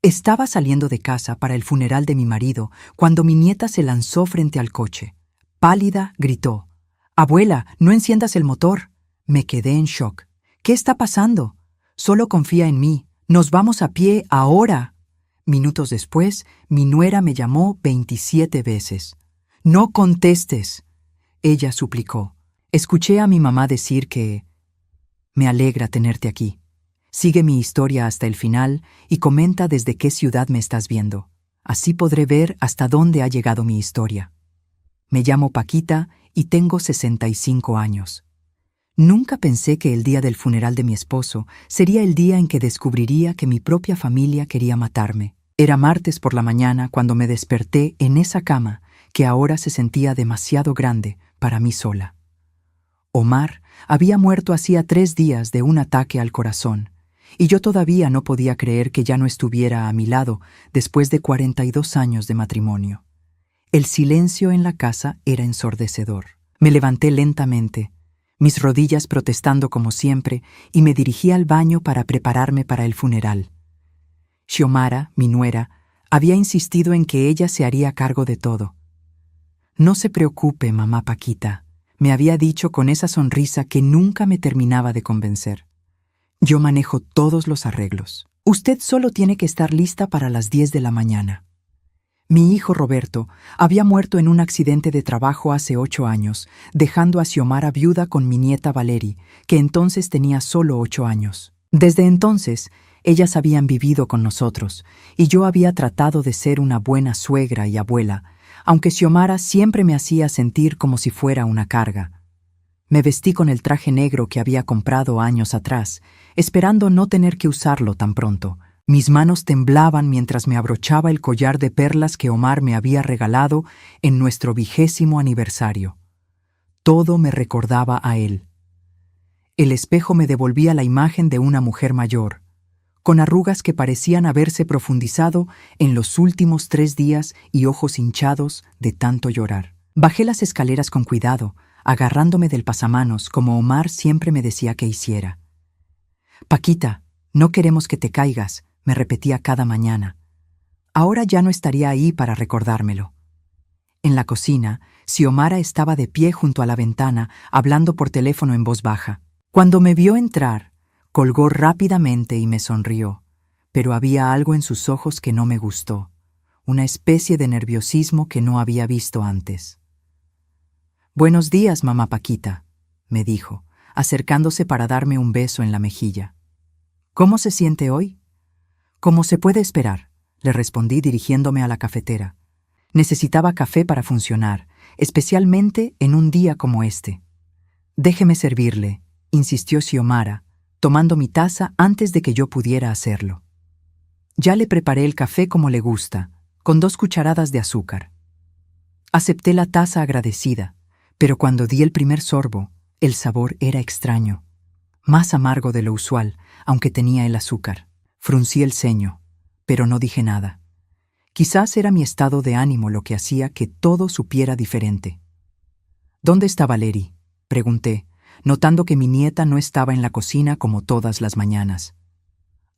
Estaba saliendo de casa para el funeral de mi marido cuando mi nieta se lanzó frente al coche. Pálida, gritó: «Abuela, no enciendas el motor». Me quedé en shock. «¿Qué está pasando? Solo confía en mí. Nos vamos a pie ahora». Minutos después, mi nuera me llamó 27 veces. «No contestes», ella suplicó. Escuché a mi mamá decir que «Me alegra tenerte aquí. Sigue mi historia hasta el final y comenta desde qué ciudad me estás viendo. Así podré ver hasta dónde ha llegado mi historia». Me llamo Paquita y tengo 65 años. Nunca pensé que el día del funeral de mi esposo sería el día en que descubriría que mi propia familia quería matarme. Era martes por la mañana cuando me desperté en esa cama que ahora se sentía demasiado grande para mí sola. Omar había muerto hacía 3 días de un ataque al corazón, y yo todavía no podía creer que ya no estuviera a mi lado después de 42 años de matrimonio. El silencio en la casa era ensordecedor. Me levanté lentamente, mis rodillas protestando como siempre, y me dirigí al baño para prepararme para el funeral. Xiomara, mi nuera, había insistido en que ella se haría cargo de todo. «No se preocupe, mamá Paquita», me había dicho con esa sonrisa que nunca me terminaba de convencer. «Yo manejo todos los arreglos. Usted solo tiene que estar lista para las 10 de la mañana». Mi hijo Roberto había muerto en un accidente de trabajo hace 8 años, dejando a Xiomara viuda con mi nieta Valerie, que entonces tenía solo 8 años. Desde entonces, ellas habían vivido con nosotros, y yo había tratado de ser una buena suegra y abuela, aunque Xiomara siempre me hacía sentir como si fuera una carga. Me vestí con el traje negro que había comprado años atrás, esperando no tener que usarlo tan pronto. Mis manos temblaban mientras me abrochaba el collar de perlas que Omar me había regalado en nuestro 20º aniversario. Todo me recordaba a él. El espejo me devolvía la imagen de una mujer mayor, con arrugas que parecían haberse profundizado en los últimos 3 días y ojos hinchados de tanto llorar. Bajé las escaleras con cuidado, agarrándome del pasamanos como Omar siempre me decía que hiciera. «Paquita, no queremos que te caigas», me repetía cada mañana. Ahora ya no estaría ahí para recordármelo. En la cocina, Xiomara estaba de pie junto a la ventana, hablando por teléfono en voz baja. Cuando me vio entrar, colgó rápidamente y me sonrió, pero había algo en sus ojos que no me gustó, una especie de nerviosismo que no había visto antes. «Buenos días, mamá Paquita», me dijo, acercándose para darme un beso en la mejilla. «¿Cómo se siente hoy?» «Como se puede esperar», le respondí dirigiéndome a la cafetera. Necesitaba café para funcionar, especialmente en un día como este. «Déjeme servirle», insistió Xiomara, tomando mi taza antes de que yo pudiera hacerlo. Ya le preparé el café como le gusta, con 2 cucharadas de azúcar. Acepté la taza agradecida, pero cuando di el primer sorbo, el sabor era extraño, más amargo de lo usual, aunque tenía el azúcar. Fruncí el ceño, pero no dije nada. Quizás era mi estado de ánimo lo que hacía que todo supiera diferente. «¿Dónde está Valerie?», pregunté, notando que mi nieta no estaba en la cocina como todas las mañanas.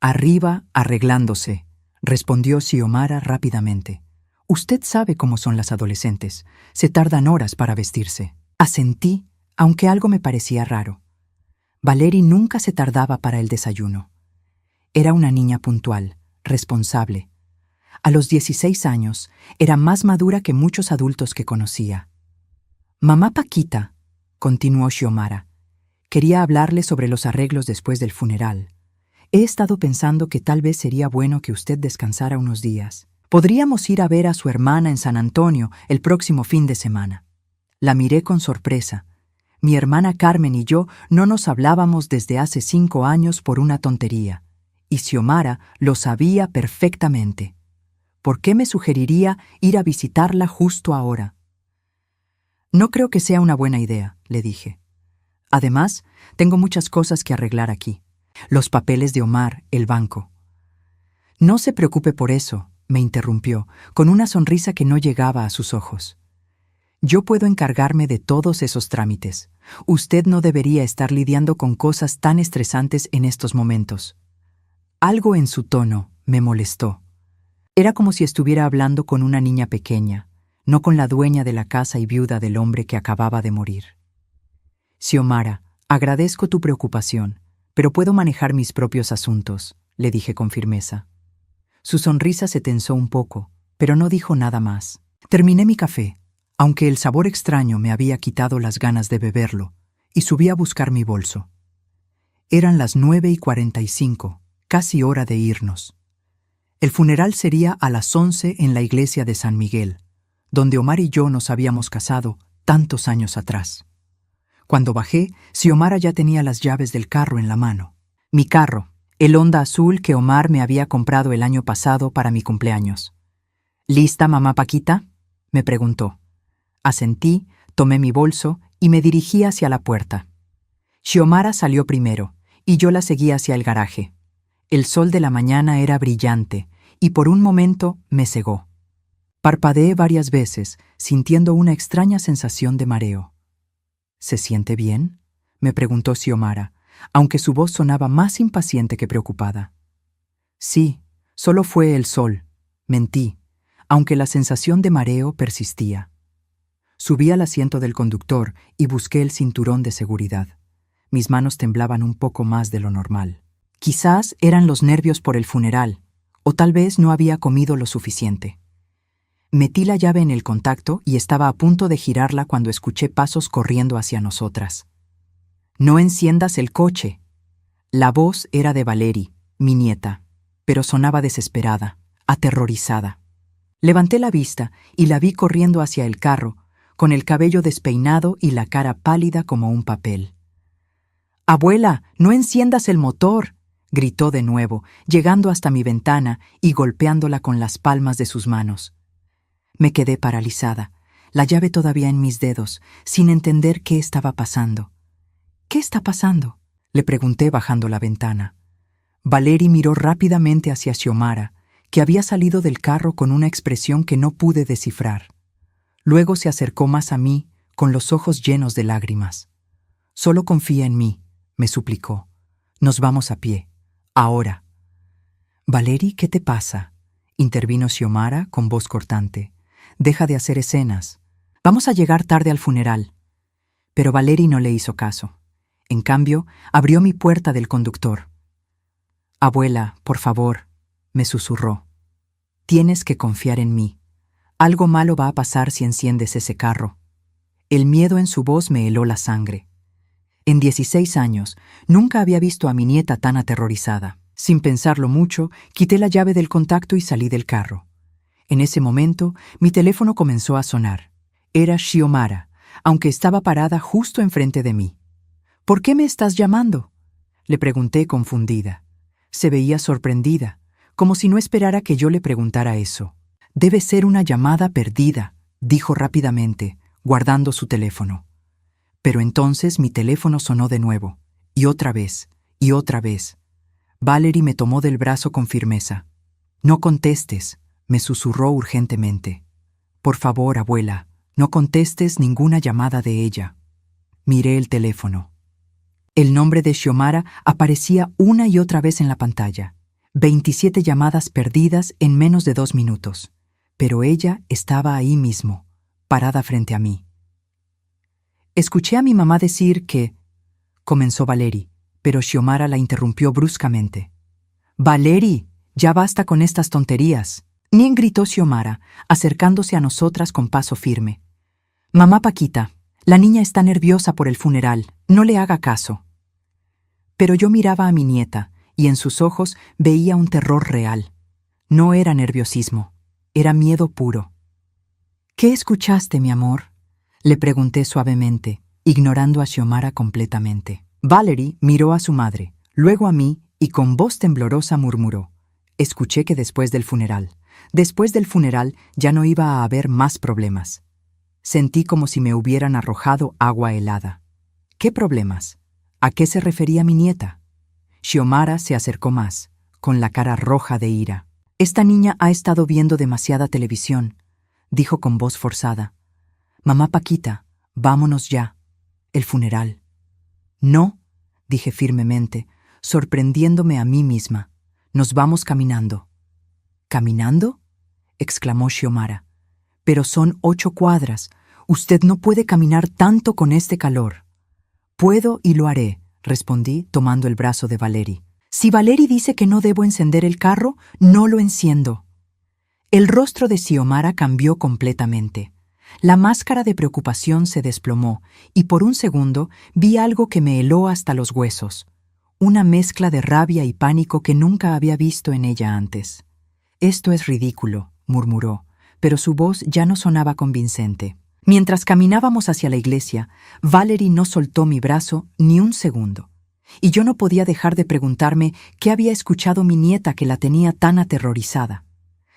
«Arriba, arreglándose», respondió Xiomara rápidamente. «Usted sabe cómo son las adolescentes. Se tardan horas para vestirse». Asentí, aunque algo me parecía raro. Valerie nunca se tardaba para el desayuno. Era una niña puntual, responsable. A los 16 años, era más madura que muchos adultos que conocía. «Mamá Paquita», continuó Xiomara, «quería hablarle sobre los arreglos después del funeral. He estado pensando que tal vez sería bueno que usted descansara unos días. Podríamos ir a ver a su hermana en San Antonio el próximo fin de semana». La miré con sorpresa. Mi hermana Carmen y yo no nos hablábamos desde hace 5 años por una tontería, y Xiomara lo sabía perfectamente. ¿Por qué me sugeriría ir a visitarla justo ahora? «No creo que sea una buena idea», le dije. «Además, tengo muchas cosas que arreglar aquí. Los papeles de Omar, el banco». «No se preocupe por eso», me interrumpió, con una sonrisa que no llegaba a sus ojos. «Yo puedo encargarme de todos esos trámites. Usted no debería estar lidiando con cosas tan estresantes en estos momentos». Algo en su tono me molestó. Era como si estuviera hablando con una niña pequeña, no con la dueña de la casa y viuda del hombre que acababa de morir. Xiomara, agradezco tu preocupación, pero puedo manejar mis propios asuntos, le dije con firmeza. Su sonrisa se tensó un poco, pero no dijo nada más. Terminé mi café, aunque el sabor extraño me había quitado las ganas de beberlo, y subí a buscar mi bolso. Eran las 9:45, casi hora de irnos. El funeral sería a las 11 en la iglesia de San Miguel, donde Omar y yo nos habíamos casado tantos años atrás. Cuando bajé, Xiomara ya tenía las llaves del carro en la mano. Mi carro, el Honda azul que Omar me había comprado el año pasado para mi cumpleaños. ¿Lista, mamá Paquita?, me preguntó. Asentí, tomé mi bolso y me dirigí hacia la puerta. Xiomara salió primero, y yo la seguí hacia el garaje. El sol de la mañana era brillante, y por un momento me cegó. Parpadeé varias veces, sintiendo una extraña sensación de mareo. ¿Se siente bien?, me preguntó Xiomara, aunque su voz sonaba más impaciente que preocupada. Sí, solo fue el sol, mentí, aunque la sensación de mareo persistía. Subí al asiento del conductor y busqué el cinturón de seguridad. Mis manos temblaban un poco más de lo normal. Quizás eran los nervios por el funeral, o tal vez no había comido lo suficiente. Metí la llave en el contacto y estaba a punto de girarla cuando escuché pasos corriendo hacia nosotras. «No enciendas el coche». La voz era de Valery, mi nieta, pero sonaba desesperada, aterrorizada. Levanté la vista y la vi corriendo hacia el carro, con el cabello despeinado y la cara pálida como un papel. «Abuela, no enciendas el motor», gritó de nuevo, llegando hasta mi ventana y golpeándola con las palmas de sus manos. Me quedé paralizada, la llave todavía en mis dedos, sin entender qué estaba pasando. «¿Qué está pasando?», le pregunté bajando la ventana. Valery miró rápidamente hacia Xiomara, que había salido del carro con una expresión que no pude descifrar. Luego se acercó más a mí, con los ojos llenos de lágrimas. «Solo confía en mí», me suplicó. «Nos vamos a pie. Ahora». «Valery, ¿qué te pasa?», intervino Xiomara con voz cortante. «Deja de hacer escenas. Vamos a llegar tarde al funeral». Pero Valery no le hizo caso. En cambio, abrió mi puerta del conductor. «Abuela, por favor», me susurró. «Tienes que confiar en mí. Algo malo va a pasar si enciendes ese carro». El miedo en su voz me heló la sangre. En 16 años, nunca había visto a mi nieta tan aterrorizada. Sin pensarlo mucho, quité la llave del contacto y salí del carro. En ese momento, mi teléfono comenzó a sonar. Era Xiomara, aunque estaba parada justo enfrente de mí. «¿Por qué me estás llamando?», le pregunté confundida. Se veía sorprendida, como si no esperara que yo le preguntara eso. «Debe ser una llamada perdida», dijo rápidamente, guardando su teléfono. Pero entonces mi teléfono sonó de nuevo, y otra vez, y otra vez. Valery me tomó del brazo con firmeza. «No contestes», me susurró urgentemente. «Por favor, abuela, no contestes ninguna llamada de ella». Miré el teléfono. El nombre de Xiomara aparecía una y otra vez en la pantalla. 27 llamadas perdidas en menos de 2 minutos. Pero ella estaba ahí mismo, parada frente a mí. «Escuché a mi mamá decir que…», comenzó Valery, pero Xiomara la interrumpió bruscamente. «Valery, ya basta con estas tonterías», Nien gritó Xiomara, acercándose a nosotras con paso firme. «Mamá Paquita, la niña está nerviosa por el funeral, no le haga caso». Pero yo miraba a mi nieta, y en sus ojos veía un terror real. No era nerviosismo, era miedo puro. «¿Qué escuchaste, mi amor?», le pregunté suavemente, ignorando a Xiomara completamente. Valery miró a su madre, luego a mí, y con voz temblorosa murmuró: «Escuché que después del funeral ya no iba a haber más problemas». Sentí como si me hubieran arrojado agua helada. ¿Qué problemas? ¿A qué se refería mi nieta? Xiomara se acercó más, con la cara roja de ira. «Esta niña ha estado viendo demasiada televisión», dijo con voz forzada. «Mamá Paquita, vámonos ya. El funeral». «No», dije firmemente, sorprendiéndome a mí misma. «Nos vamos caminando». «¿Caminando?», exclamó Xiomara. Pero son 8 cuadras. Usted no puede caminar tanto con este calor. Puedo y lo haré, respondí, tomando el brazo de Valeri. Si Valeri dice que no debo encender el carro, no lo enciendo. El rostro de Xiomara cambió completamente. La máscara de preocupación se desplomó y por un segundo vi algo que me heló hasta los huesos. Una mezcla de rabia y pánico que nunca había visto en ella antes. «Esto es ridículo», murmuró, pero su voz ya no sonaba convincente. Mientras caminábamos hacia la iglesia, Valeri no soltó mi brazo ni un segundo, y yo no podía dejar de preguntarme qué había escuchado mi nieta que la tenía tan aterrorizada.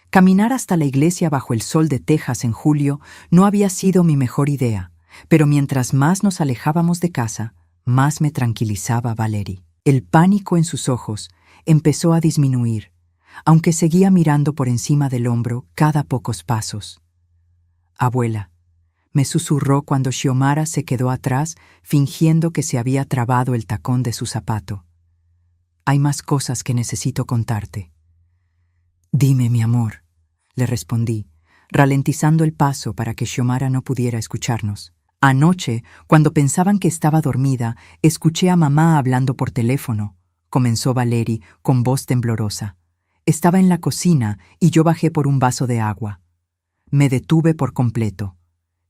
Caminar hasta la iglesia bajo el sol de Texas en julio no había sido mi mejor idea, pero mientras más nos alejábamos de casa, más me tranquilizaba Valeri. El pánico en sus ojos empezó a disminuir, aunque seguía mirando por encima del hombro cada pocos pasos. «Abuela», me susurró cuando Xiomara se quedó atrás, fingiendo que se había trabado el tacón de su zapato. «Hay más cosas que necesito contarte». «Dime, mi amor», le respondí, ralentizando el paso para que Xiomara no pudiera escucharnos. «Anoche, cuando pensaban que estaba dormida, escuché a mamá hablando por teléfono», comenzó Valeri con voz temblorosa. «Estaba en la cocina y yo bajé por un vaso de agua. Me detuve por completo.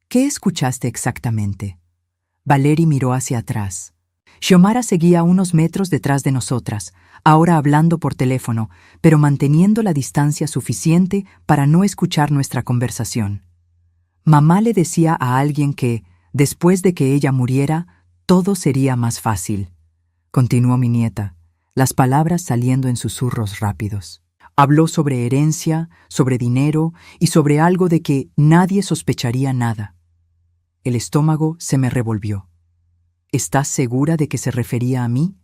¿Qué escuchaste exactamente?» Valeri miró hacia atrás. Xiomara seguía a unos metros detrás de nosotras, ahora hablando por teléfono, pero manteniendo la distancia suficiente para no escuchar nuestra conversación. Mamá le decía a alguien que, después de que ella muriera, todo sería más fácil. Continuó mi nieta, las palabras saliendo en susurros rápidos. Habló sobre herencia, sobre dinero y sobre algo de que nadie sospecharía nada. El estómago se me revolvió. ¿Estás segura de que se refería a mí?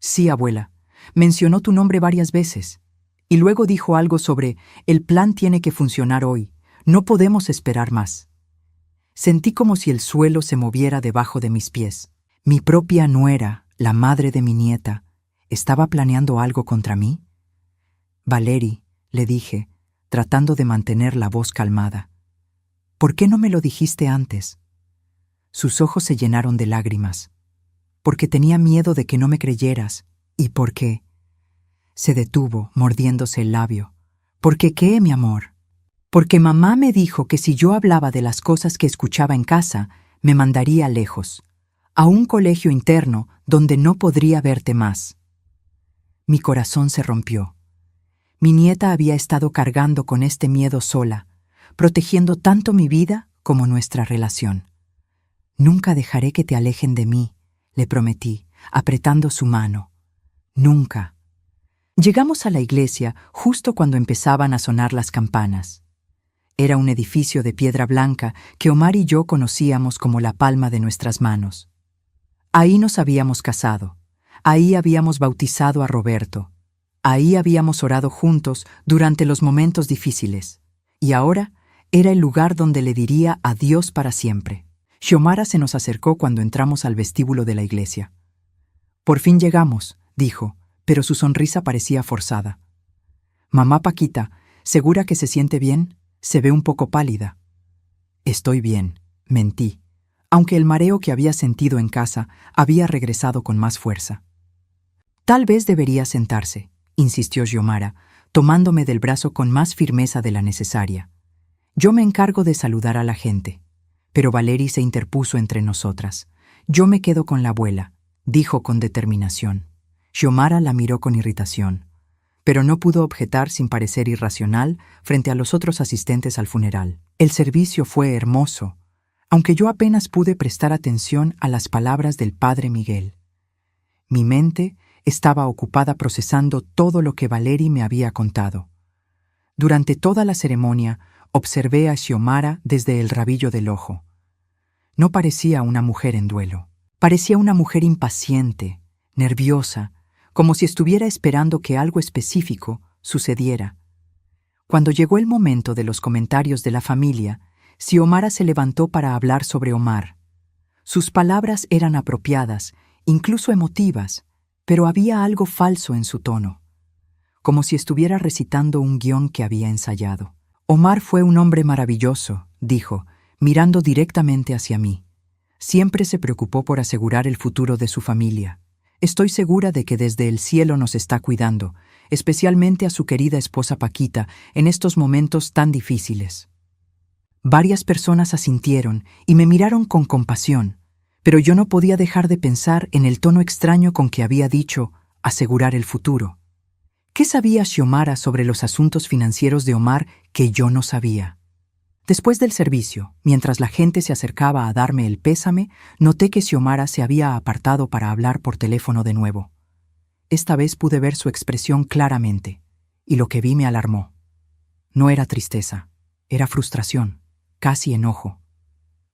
Sí, abuela. Mencionó tu nombre varias veces. Y luego dijo algo sobre el plan tiene que funcionar hoy. No podemos esperar más. Sentí como si el suelo se moviera debajo de mis pies. Mi propia nuera, la madre de mi nieta, ¿estaba planeando algo contra mí? Valeri, le dije, tratando de mantener la voz calmada. ¿Por qué no me lo dijiste antes? Sus ojos se llenaron de lágrimas. Porque tenía miedo de que no me creyeras. ¿Y por qué? Se detuvo, mordiéndose el labio. ¿Por qué qué, mi amor? Porque mamá me dijo que si yo hablaba de las cosas que escuchaba en casa, me mandaría lejos, a un colegio interno donde no podría verte más. Mi corazón se rompió. Mi nieta había estado cargando con este miedo sola, protegiendo tanto mi vida como nuestra relación. Nunca dejaré que te alejen de mí, le prometí, apretando su mano. Nunca. Llegamos a la iglesia justo cuando empezaban a sonar las campanas. Era un edificio de piedra blanca que Omar y yo conocíamos como la palma de nuestras manos. Ahí nos habíamos casado, ahí habíamos bautizado a Roberto, ahí habíamos orado juntos durante los momentos difíciles, y ahora era el lugar donde le diría adiós para siempre. Xiomara se nos acercó cuando entramos al vestíbulo de la iglesia. «Por fin llegamos», dijo, pero su sonrisa parecía forzada. «Mamá Paquita, ¿segura que se siente bien? Se ve un poco pálida». «Estoy bien», mentí, aunque el mareo que había sentido en casa había regresado con más fuerza. «Tal vez debería sentarse», insistió Xiomara, tomándome del brazo con más firmeza de la necesaria. «Yo me encargo de saludar a la gente». Pero Valeri se interpuso entre nosotras. «Yo me quedo con la abuela», dijo con determinación. Xiomara la miró con irritación, pero no pudo objetar sin parecer irracional frente a los otros asistentes al funeral. El servicio fue hermoso, aunque yo apenas pude prestar atención a las palabras del padre Miguel. Mi mente estaba ocupada procesando todo lo que Valeri me había contado. Durante toda la ceremonia, observé a Xiomara desde el rabillo del ojo. No parecía una mujer en duelo. Parecía una mujer impaciente, nerviosa, como si estuviera esperando que algo específico sucediera. Cuando llegó el momento de los comentarios de la familia, Xiomara se levantó para hablar sobre Omar. Sus palabras eran apropiadas, incluso emotivas, pero había algo falso en su tono, como si estuviera recitando un guión que había ensayado. Omar fue un hombre maravilloso, dijo, mirando directamente hacia mí. Siempre se preocupó por asegurar el futuro de su familia. Estoy segura de que desde el cielo nos está cuidando, especialmente a su querida esposa Paquita, en estos momentos tan difíciles. Varias personas asintieron y me miraron con compasión, pero yo no podía dejar de pensar en el tono extraño con que había dicho asegurar el futuro. ¿Qué sabía Xiomara sobre los asuntos financieros de Omar que yo no sabía? Después del servicio, mientras la gente se acercaba a darme el pésame, noté que Xiomara se había apartado para hablar por teléfono de nuevo. Esta vez pude ver su expresión claramente, y lo que vi me alarmó. No era tristeza, era frustración, casi enojo.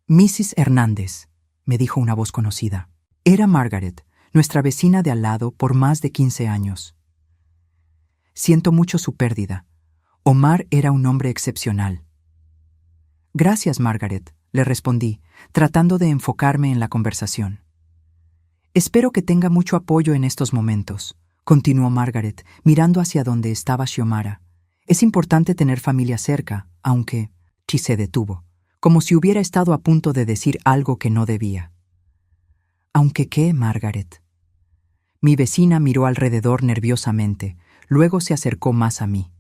«Mrs. Hernández», me dijo una voz conocida. Era Margaret, nuestra vecina de al lado por más de 15 años. «Siento mucho su pérdida. Omar era un hombre excepcional». «Gracias, Margaret», le respondí, tratando de enfocarme en la conversación. «Espero que tenga mucho apoyo en estos momentos», continuó Margaret, mirando hacia donde estaba Xiomara. «Es importante tener familia cerca, aunque...» y se detuvo, como si hubiera estado a punto de decir algo que no debía. «¿Aunque qué, Margaret?» Mi vecina miró alrededor nerviosamente, luego se acercó más a mí.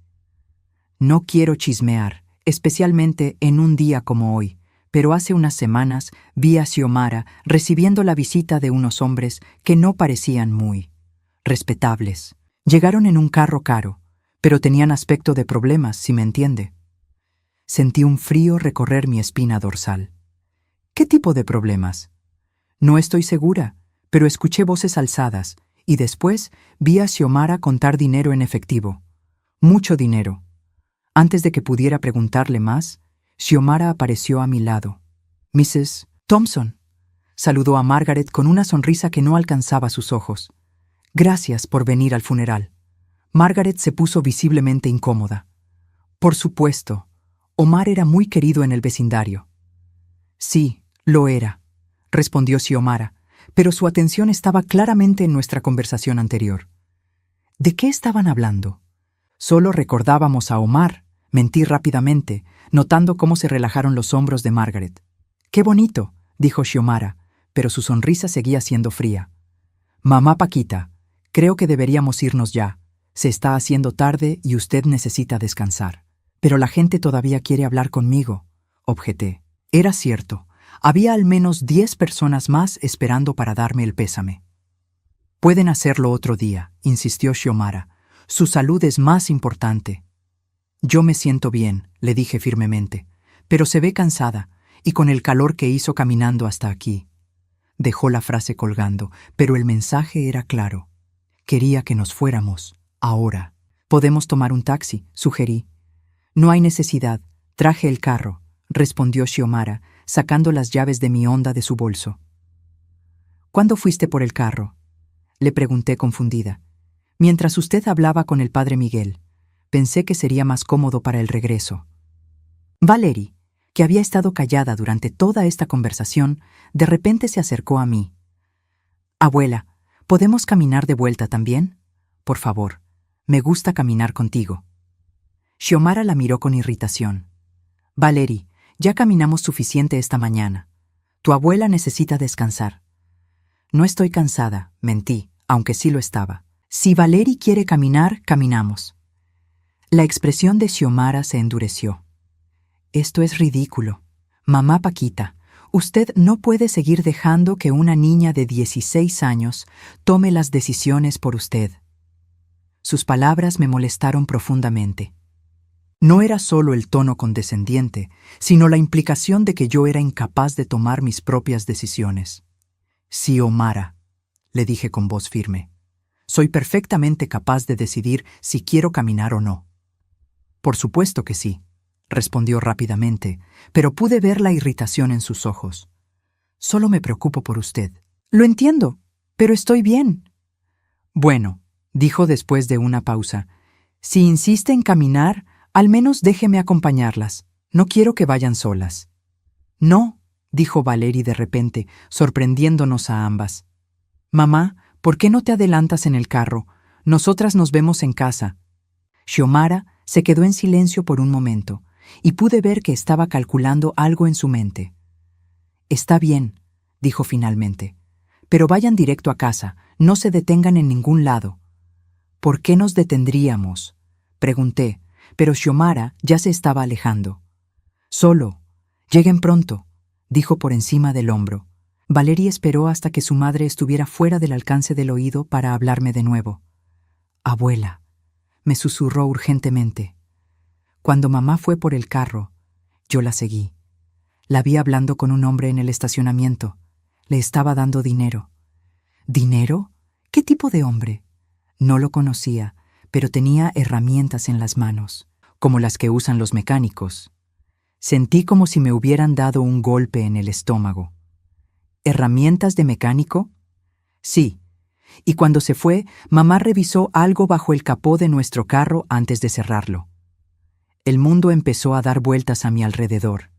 «No quiero chismear, especialmente en un día como hoy, pero hace unas semanas vi a Xiomara recibiendo la visita de unos hombres que no parecían muy respetables. Llegaron en un carro caro, pero tenían aspecto de problemas, si me entiende». Sentí un frío recorrer mi espina dorsal. «¿Qué tipo de problemas?» «No estoy segura, pero escuché voces alzadas y después vi a Xiomara contar dinero en efectivo. Mucho dinero». Antes de que pudiera preguntarle más, Xiomara apareció a mi lado. «Mrs. Thompson», saludó a Margaret con una sonrisa que no alcanzaba sus ojos. «Gracias por venir al funeral». Margaret se puso visiblemente incómoda. «Por supuesto, Omar era muy querido en el vecindario». «Sí, lo era», respondió Xiomara, pero su atención estaba claramente en nuestra conversación anterior. ¿De qué estaban hablando? Solo recordábamos a Omar. Mentí rápidamente, notando cómo se relajaron los hombros de Margaret. «Qué bonito», dijo Xiomara, pero su sonrisa seguía siendo fría. «Mamá Paquita, creo que deberíamos irnos ya. Se está haciendo tarde y usted necesita descansar». «Pero la gente todavía quiere hablar conmigo», objeté. Era cierto, había al menos 10 personas más esperando para darme el pésame. «Pueden hacerlo otro día», insistió Xiomara. «Su salud es más importante». «Yo me siento bien», le dije firmemente, «pero se ve cansada, y con el calor que hizo caminando hasta aquí». Dejó la frase colgando, pero el mensaje era claro. Quería que nos fuéramos, ahora. «Podemos tomar un taxi», sugerí. «No hay necesidad, traje el carro», respondió Xiomara, sacando las llaves de mi Honda de su bolso. «¿Cuándo fuiste por el carro?», le pregunté confundida. «Mientras usted hablaba con el padre Miguel. Pensé que sería más cómodo para el regreso». Valerie, que había estado callada durante toda esta conversación, de repente se acercó a mí. «Abuela, ¿podemos caminar de vuelta también? Por favor, me gusta caminar contigo». Xiomara la miró con irritación. «Valerie, ya caminamos suficiente esta mañana. Tu abuela necesita descansar». «No estoy cansada», mentí, aunque sí lo estaba. «Si Valerie quiere caminar, caminamos». La expresión de Xiomara se endureció. «Esto es ridículo. Mamá Paquita, usted no puede seguir dejando que una niña de 16 años tome las decisiones por usted». Sus palabras me molestaron profundamente. No era solo el tono condescendiente, sino la implicación de que yo era incapaz de tomar mis propias decisiones. «Xiomara», le dije con voz firme, «soy perfectamente capaz de decidir si quiero caminar o no». «Por supuesto que sí», respondió rápidamente, pero pude ver la irritación en sus ojos. «Solo me preocupo por usted». «Lo entiendo, pero estoy bien». «Bueno», dijo después de una pausa, «si insiste en caminar, al menos déjeme acompañarlas. No quiero que vayan solas». «No», dijo Valerie de repente, sorprendiéndonos a ambas. «Mamá, ¿por qué no te adelantas en el carro? Nosotras nos vemos en casa». Xiomara se quedó en silencio por un momento, y pude ver que estaba calculando algo en su mente. «Está bien», dijo finalmente, «pero vayan directo a casa, no se detengan en ningún lado». «¿Por qué nos detendríamos?», pregunté, pero Xiomara ya se estaba alejando. «Solo. Lleguen pronto», dijo por encima del hombro. Valery esperó hasta que su madre estuviera fuera del alcance del oído para hablarme de nuevo. «Abuela», me susurró urgentemente. Cuando mamá fue por el carro, yo la seguí. La vi hablando con un hombre en el estacionamiento. Le estaba dando dinero. ¿Dinero? ¿Qué tipo de hombre? No lo conocía, pero tenía herramientas en las manos, como las que usan los mecánicos. Sentí como si me hubieran dado un golpe en el estómago. ¿Herramientas de mecánico? Sí. Y cuando se fue, mamá revisó algo bajo el capó de nuestro carro antes de cerrarlo. El mundo empezó a dar vueltas a mi alrededor.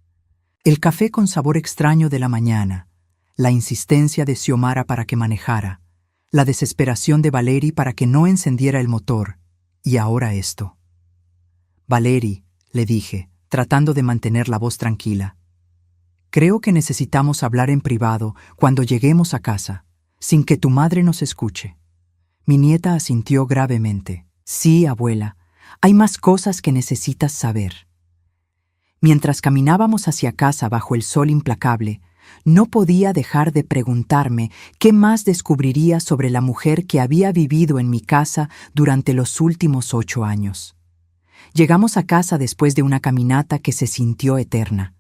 El café con sabor extraño de la mañana, la insistencia de Xiomara para que manejara, la desesperación de Valery para que no encendiera el motor, y ahora esto. «Valery», le dije, tratando de mantener la voz tranquila, «creo que necesitamos hablar en privado cuando lleguemos a casa, sin que tu madre nos escuche». Mi nieta asintió gravemente. «Sí, abuela, hay más cosas que necesitas saber». Mientras caminábamos hacia casa bajo el sol implacable, no podía dejar de preguntarme qué más descubriría sobre la mujer que había vivido en mi casa durante los últimos 8 años. Llegamos a casa después de una caminata que se sintió eterna.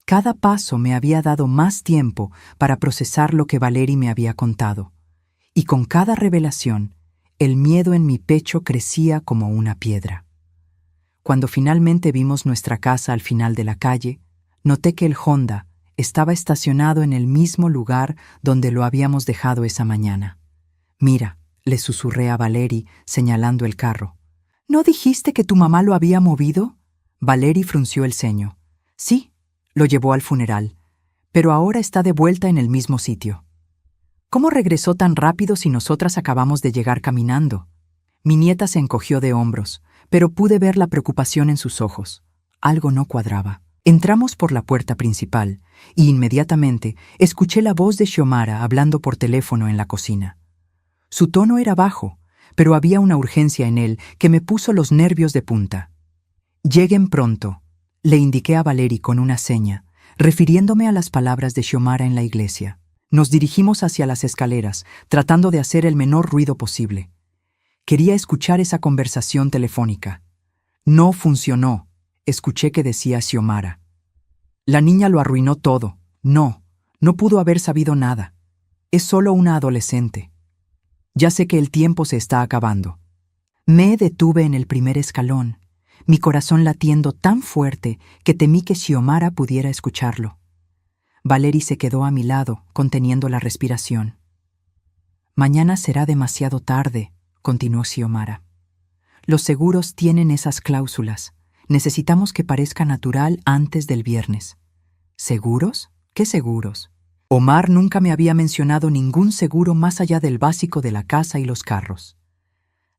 Cada paso me había dado más tiempo para procesar lo que Valery me había contado, y con cada revelación, el miedo en mi pecho crecía como una piedra. Cuando finalmente vimos nuestra casa al final de la calle, noté que el Honda estaba estacionado en el mismo lugar donde lo habíamos dejado esa mañana. «Mira», le susurré a Valery, señalando el carro. «¿No dijiste que tu mamá lo había movido?» Valery frunció el ceño. «Sí, lo llevó al funeral, pero ahora está de vuelta en el mismo sitio». «¿Cómo regresó tan rápido si nosotras acabamos de llegar caminando?» Mi nieta se encogió de hombros, pero pude ver la preocupación en sus ojos. Algo no cuadraba. Entramos por la puerta principal y inmediatamente escuché la voz de Xiomara hablando por teléfono en la cocina. Su tono era bajo, pero había una urgencia en él que me puso los nervios de punta. «Lleguen pronto», le indiqué a Valery con una seña, refiriéndome a las palabras de Xiomara en la iglesia. Nos dirigimos hacia las escaleras, tratando de hacer el menor ruido posible. Quería escuchar esa conversación telefónica. «No funcionó», escuché que decía Xiomara. «La niña lo arruinó todo. No pudo haber sabido nada. Es solo una adolescente. Ya sé que el tiempo se está acabando». Me detuve en el primer escalón, mi corazón latiendo tan fuerte que temí que Xiomara pudiera escucharlo. Valery se quedó a mi lado, conteniendo la respiración. «Mañana será demasiado tarde», continuó Xiomara. «Los seguros tienen esas cláusulas. Necesitamos que parezca natural antes del viernes». «¿Seguros? ¿Qué seguros?» Omar nunca me había mencionado ningún seguro más allá del básico de la casa y los carros.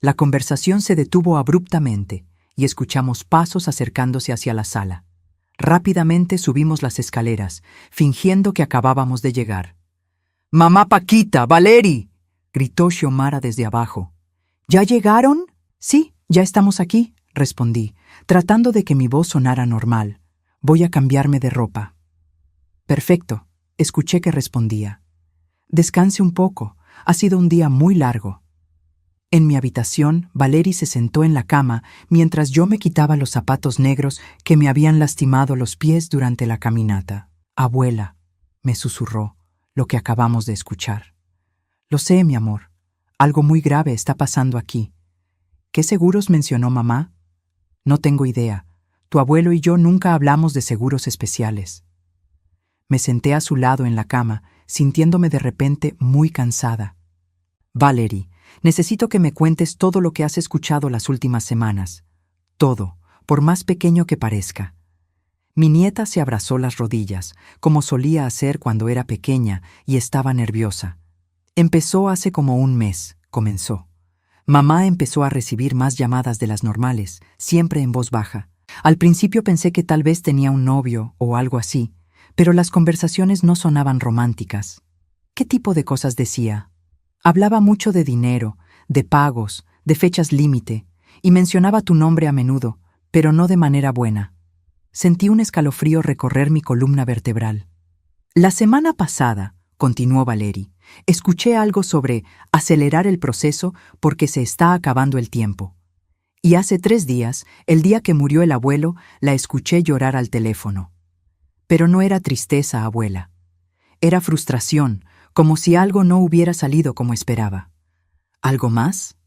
La conversación se detuvo abruptamente y escuchamos pasos acercándose hacia la sala. Rápidamente subimos las escaleras, fingiendo que acabábamos de llegar. «¡Mamá Paquita! ¡Valery!», gritó Xiomara desde abajo. «¿Ya llegaron?» «Sí, ya estamos aquí», respondí, tratando de que mi voz sonara normal. «Voy a cambiarme de ropa». «Perfecto», escuché que respondía. «Descanse un poco, ha sido un día muy largo». En mi habitación, Valery se sentó en la cama mientras yo me quitaba los zapatos negros que me habían lastimado los pies durante la caminata. «Abuela», me susurró, lo que acabamos de escuchar. «Lo sé, mi amor. Algo muy grave está pasando aquí». «¿Qué seguros mencionó mamá?» «No tengo idea. Tu abuelo y yo nunca hablamos de seguros especiales». Me senté a su lado en la cama, sintiéndome de repente muy cansada. «Valery, necesito que me cuentes todo lo que has escuchado las últimas semanas. Todo, por más pequeño que parezca». Mi nieta se abrazó las rodillas, como solía hacer cuando era pequeña y estaba nerviosa. «Empezó hace como un mes», comenzó. «Mamá empezó a recibir más llamadas de las normales, siempre en voz baja. Al principio pensé que tal vez tenía un novio o algo así, pero las conversaciones no sonaban románticas. ¿Qué tipo de cosas decía? Hablaba mucho de dinero, de pagos, de fechas límite, y mencionaba tu nombre a menudo, pero no de manera buena. Sentí un escalofrío recorrer mi columna vertebral. La semana pasada, continuó Valerie, escuché algo sobre acelerar el proceso porque se está acabando el tiempo. Y hace 3 días, el día que murió el abuelo, la escuché llorar al teléfono. Pero no era tristeza, abuela. Era frustración, como si algo no hubiera salido como esperaba. ¿Algo más?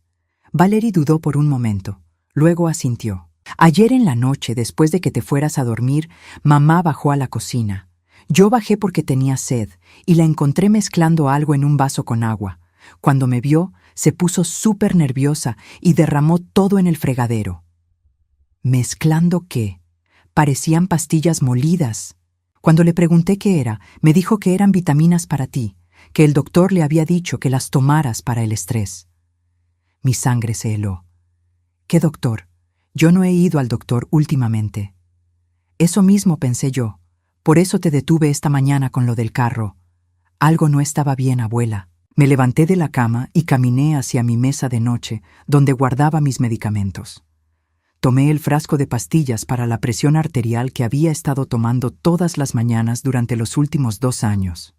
Valerie dudó por un momento, luego asintió. Ayer en la noche, después de que te fueras a dormir, mamá bajó a la cocina. Yo bajé porque tenía sed y la encontré mezclando algo en un vaso con agua. Cuando me vio, se puso súper nerviosa y derramó todo en el fregadero. ¿Mezclando qué? Parecían pastillas molidas. Cuando le pregunté qué era, me dijo que eran vitaminas para ti, que el doctor le había dicho que las tomaras para el estrés. Mi sangre se heló. ¿Qué doctor? Yo no he ido al doctor últimamente. Eso mismo pensé yo. Por eso te detuve esta mañana con lo del carro. Algo no estaba bien, abuela. Me levanté de la cama y caminé hacia mi mesa de noche, donde guardaba mis medicamentos. Tomé el frasco de pastillas para la presión arterial que había estado tomando todas las mañanas durante los últimos 2 años.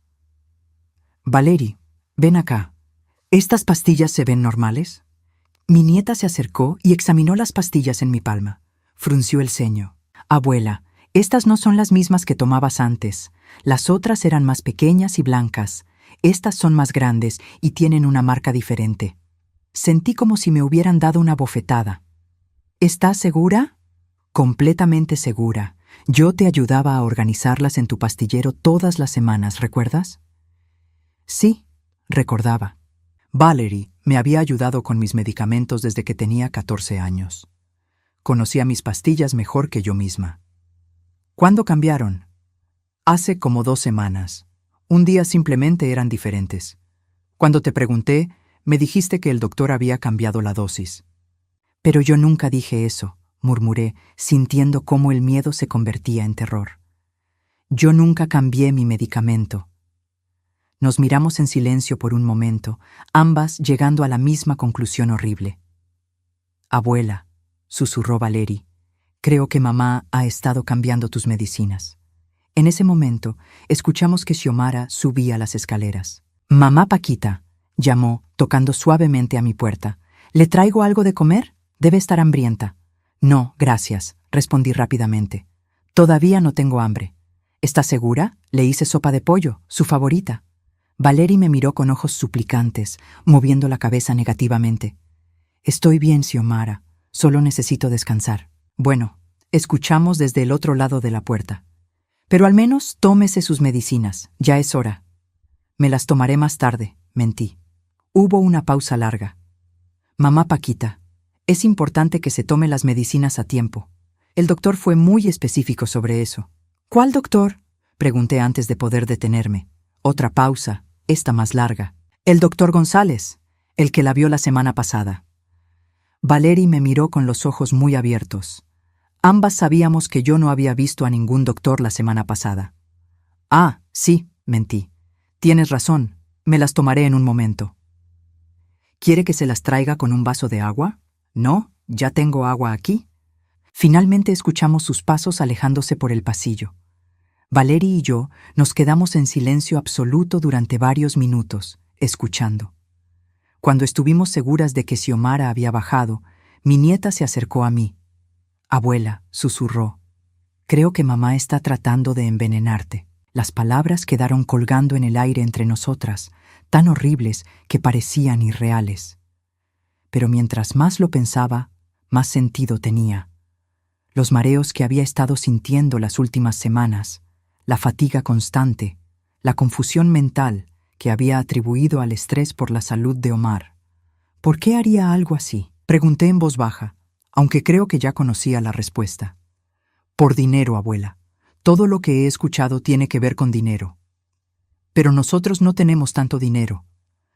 Valerie, ven acá. ¿Estas pastillas se ven normales? Mi nieta se acercó y examinó las pastillas en mi palma. Frunció el ceño. Abuela, estas no son las mismas que tomabas antes. Las otras eran más pequeñas y blancas. Estas son más grandes y tienen una marca diferente. Sentí como si me hubieran dado una bofetada. ¿Estás segura? Completamente segura. Yo te ayudaba a organizarlas en tu pastillero todas las semanas, ¿recuerdas? Sí, recordaba. Valerie me había ayudado con mis medicamentos desde que tenía 14 años. Conocía mis pastillas mejor que yo misma. ¿Cuándo cambiaron? Hace como 2 semanas. Un día simplemente eran diferentes. Cuando te pregunté, me dijiste que el doctor había cambiado la dosis. Pero yo nunca dije eso, murmuré, sintiendo cómo el miedo se convertía en terror. Yo nunca cambié mi medicamento. Nos miramos en silencio por un momento, ambas llegando a la misma conclusión horrible. Abuela, susurró Valerie, creo que mamá ha estado cambiando tus medicinas. En ese momento, escuchamos que Xiomara subía las escaleras. Mamá Paquita, llamó, tocando suavemente a mi puerta. ¿Le traigo algo de comer? Debe estar hambrienta. No, gracias, respondí rápidamente. Todavía no tengo hambre. ¿Estás segura? Le hice sopa de pollo, su favorita. Valerie me miró con ojos suplicantes, moviendo la cabeza negativamente. Estoy bien, Xiomara. Solo necesito descansar. Bueno, escuchamos desde el otro lado de la puerta. Pero al menos tómese sus medicinas. Ya es hora. Me las tomaré más tarde, mentí. Hubo una pausa larga. Mamá Paquita, es importante que se tome las medicinas a tiempo. El doctor fue muy específico sobre eso. ¿Cuál doctor? Pregunté antes de poder detenerme. Otra pausa, esta más larga. El doctor González, el que la vio la semana pasada. Valerie me miró con los ojos muy abiertos. Ambas sabíamos que yo no había visto a ningún doctor la semana pasada. Ah, sí, mentí. Tienes razón, me las tomaré en un momento. ¿Quiere que se las traiga con un vaso de agua? No, ya tengo agua aquí. Finalmente escuchamos sus pasos alejándose por el pasillo. Valerie y yo nos quedamos en silencio absoluto durante varios minutos, escuchando. Cuando estuvimos seguras de que Xiomara había bajado, mi nieta se acercó a mí. Abuela, susurró. Creo que mamá está tratando de envenenarte. Las palabras quedaron colgando en el aire entre nosotras, tan horribles que parecían irreales. Pero mientras más lo pensaba, más sentido tenía. Los mareos que había estado sintiendo las últimas semanas, la fatiga constante, la confusión mental que había atribuido al estrés por la salud de Omar. ¿Por qué haría algo así? Pregunté en voz baja, aunque creo que ya conocía la respuesta. Por dinero, abuela. Todo lo que he escuchado tiene que ver con dinero. Pero nosotros no tenemos tanto dinero.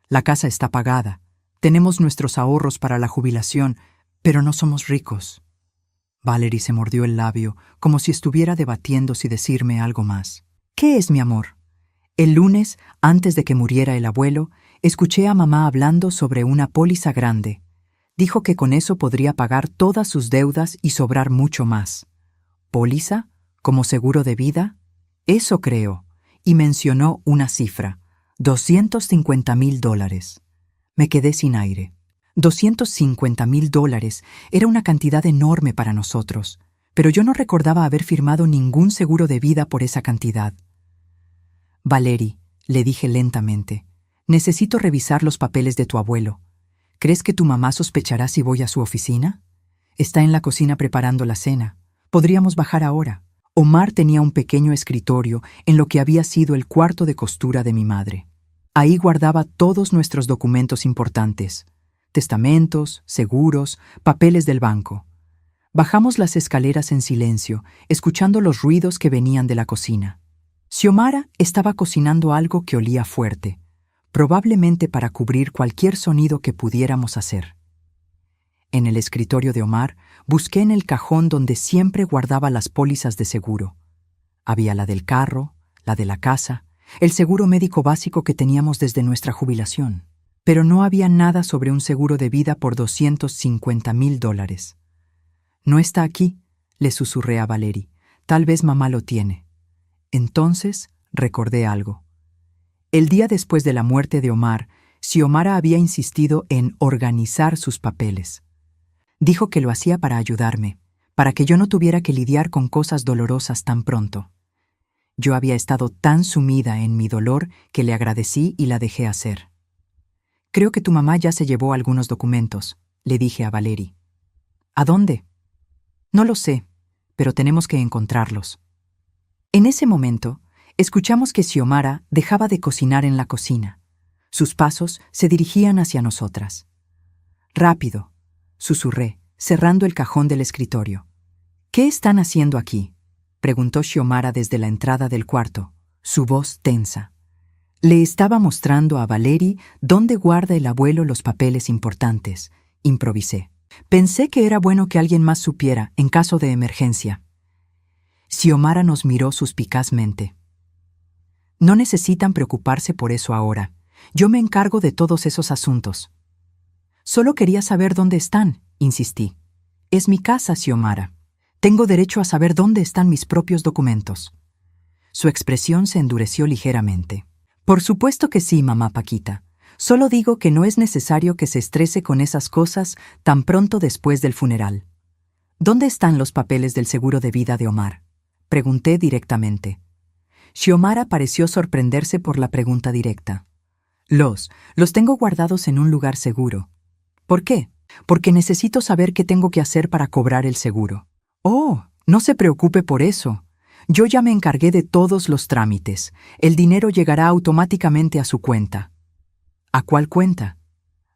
La casa está pagada, tenemos nuestros ahorros para la jubilación, pero no somos ricos. Valerie se mordió el labio, como si estuviera debatiendo si decirme algo más. ¿Qué es, mi amor? El lunes, antes de que muriera el abuelo, escuché a mamá hablando sobre una póliza grande. Dijo que con eso podría pagar todas sus deudas y sobrar mucho más. ¿Póliza? ¿Como seguro de vida? Eso creo. Y mencionó una cifra, $250,000. Me quedé sin aire. $250,000 era una cantidad enorme para nosotros, pero yo no recordaba haber firmado ningún seguro de vida por esa cantidad. Valerie, le dije lentamente, necesito revisar los papeles de tu abuelo. ¿Crees que tu mamá sospechará si voy a su oficina? Está en la cocina preparando la cena. Podríamos bajar ahora. Omar tenía un pequeño escritorio en lo que había sido el cuarto de costura de mi madre. Ahí guardaba todos nuestros documentos importantes: testamentos, seguros, papeles del banco. Bajamos las escaleras en silencio, escuchando los ruidos que venían de la cocina. Xiomara estaba cocinando algo que olía fuerte, probablemente para cubrir cualquier sonido que pudiéramos hacer. En el escritorio de Omar, busqué en el cajón donde siempre guardaba las pólizas de seguro. Había la del carro, la de la casa, el seguro médico básico que teníamos desde nuestra jubilación. Pero no había nada sobre un seguro de vida por $250,000. No está aquí, le susurré a Valerie. Tal vez mamá lo tiene. Entonces recordé algo. El día después de la muerte de Omar, Xiomara había insistido en organizar sus papeles. Dijo que lo hacía para ayudarme, para que yo no tuviera que lidiar con cosas dolorosas tan pronto. Yo había estado tan sumida en mi dolor que le agradecí y la dejé hacer. Creo que tu mamá ya se llevó algunos documentos, le dije a Valerie. ¿A dónde? No lo sé, pero tenemos que encontrarlos. En ese momento, escuchamos que Xiomara dejaba de cocinar en la cocina. Sus pasos se dirigían hacia nosotras. Rápido, susurré, cerrando el cajón del escritorio. ¿Qué están haciendo aquí?, preguntó Xiomara desde la entrada del cuarto, su voz tensa. Le estaba mostrando a Valerie dónde guarda el abuelo los papeles importantes, improvisé. Pensé que era bueno que alguien más supiera en caso de emergencia. Xiomara nos miró suspicazmente. No necesitan preocuparse por eso ahora. Yo me encargo de todos esos asuntos. Solo quería saber dónde están, insistí. Es mi casa, Xiomara. Tengo derecho a saber dónde están mis propios documentos. Su expresión se endureció ligeramente. Por supuesto que sí, mamá Paquita. Solo digo que no es necesario que se estrese con esas cosas tan pronto después del funeral. ¿Dónde están los papeles del seguro de vida de Omar?, pregunté directamente. Xiomara pareció sorprenderse por la pregunta directa. Los tengo guardados en un lugar seguro. ¿Por qué? Porque necesito saber qué tengo que hacer para cobrar el seguro. Oh, no se preocupe por eso. Yo ya me encargué de todos los trámites. El dinero llegará automáticamente a su cuenta. ¿A cuál cuenta?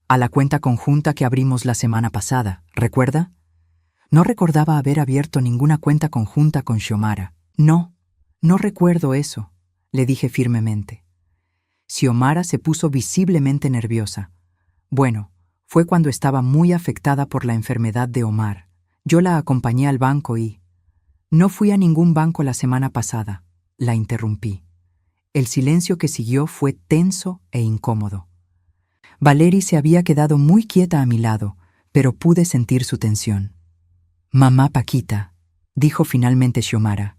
A la cuenta conjunta que abrimos la semana pasada, ¿recuerda? No recordaba haber abierto ninguna cuenta conjunta con Xiomara. No recuerdo eso, le dije firmemente. Xiomara se puso visiblemente nerviosa. Bueno, fue cuando estaba muy afectada por la enfermedad de Omar. Yo la acompañé al banco y... No fui a ningún banco la semana pasada, la interrumpí. El silencio que siguió fue tenso e incómodo. Valerie se había quedado muy quieta a mi lado, pero pude sentir su tensión. Mamá Paquita, dijo finalmente Xiomara,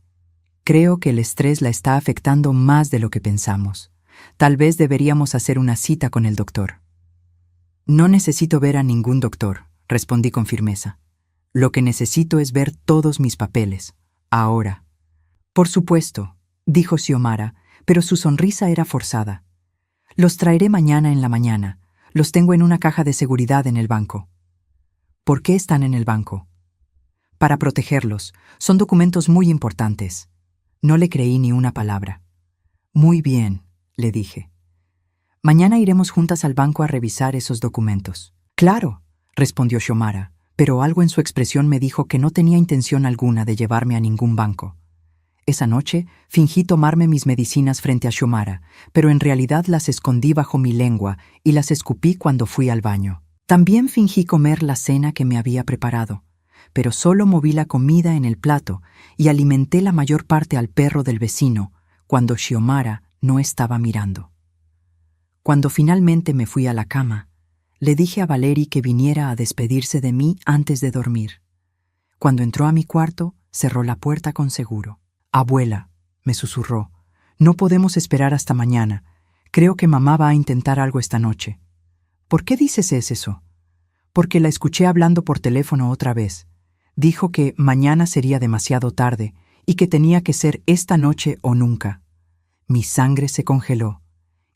creo que el estrés la está afectando más de lo que pensamos. Tal vez deberíamos hacer una cita con el doctor. No necesito ver a ningún doctor, respondí con firmeza. Lo que necesito es ver todos mis papeles, ahora. Por supuesto, dijo Xiomara, pero su sonrisa era forzada. Los traeré mañana en la mañana. Los tengo en una caja de seguridad en el banco. ¿Por qué están en el banco? Para protegerlos. Son documentos muy importantes. No le creí ni una palabra. Muy bien, le dije. Mañana iremos juntas al banco a revisar esos documentos. Claro, respondió Xiomara, pero algo en su expresión me dijo que no tenía intención alguna de llevarme a ningún banco. Esa noche fingí tomarme mis medicinas frente a Xiomara, pero en realidad las escondí bajo mi lengua y las escupí cuando fui al baño. También fingí comer la cena que me había preparado, pero solo moví la comida en el plato y alimenté la mayor parte al perro del vecino cuando Xiomara no estaba mirando. Cuando finalmente me fui a la cama, le dije a Valery que viniera a despedirse de mí antes de dormir. Cuando entró a mi cuarto, cerró la puerta con seguro. «Abuela», me susurró, «no podemos esperar hasta mañana. Creo que mamá va a intentar algo esta noche». «¿Por qué dices eso?» «Porque la escuché hablando por teléfono otra vez. Dijo que mañana sería demasiado tarde y que tenía que ser esta noche o nunca». Mi sangre se congeló.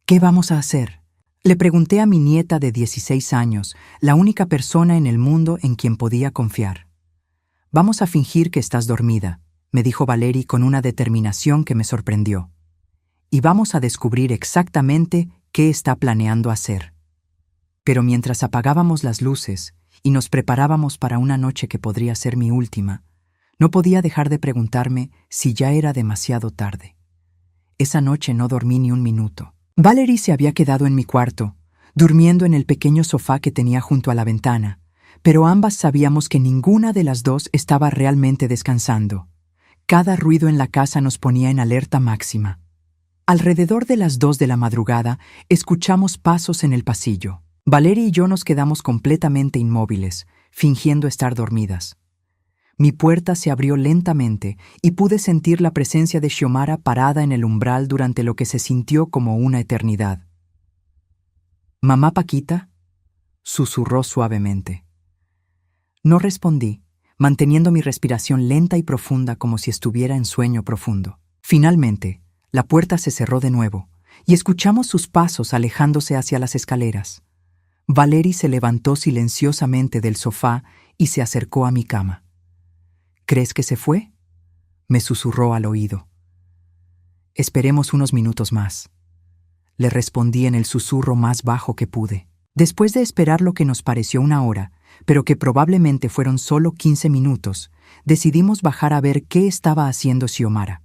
«¿Qué vamos a hacer?». Le pregunté a mi nieta de 16 años, la única persona en el mundo en quien podía confiar. «Vamos a fingir que estás dormida», me dijo Valery con una determinación que me sorprendió. «Y vamos a descubrir exactamente qué está planeando hacer». Pero mientras apagábamos las luces y nos preparábamos para una noche que podría ser mi última, no podía dejar de preguntarme si ya era demasiado tarde. Esa noche no dormí ni un minuto. Valery se había quedado en mi cuarto, durmiendo en el pequeño sofá que tenía junto a la ventana, pero ambas sabíamos que ninguna de las dos estaba realmente descansando. Cada ruido en la casa nos ponía en alerta máxima. Alrededor de las 2 de la madrugada, escuchamos pasos en el pasillo. Valery y yo nos quedamos completamente inmóviles, fingiendo estar dormidas. Mi puerta se abrió lentamente y pude sentir la presencia de Xiomara parada en el umbral durante lo que se sintió como una eternidad. «¿Mamá Paquita?», susurró suavemente. No respondí, manteniendo mi respiración lenta y profunda como si estuviera en sueño profundo. Finalmente, la puerta se cerró de nuevo y escuchamos sus pasos alejándose hacia las escaleras. Valery se levantó silenciosamente del sofá y se acercó a mi cama. «¿Crees que se fue?», me susurró al oído. «Esperemos unos minutos más», le respondí en el susurro más bajo que pude. Después de esperar lo que nos pareció una hora, pero que probablemente fueron solo 15 minutos, decidimos bajar a ver qué estaba haciendo Xiomara.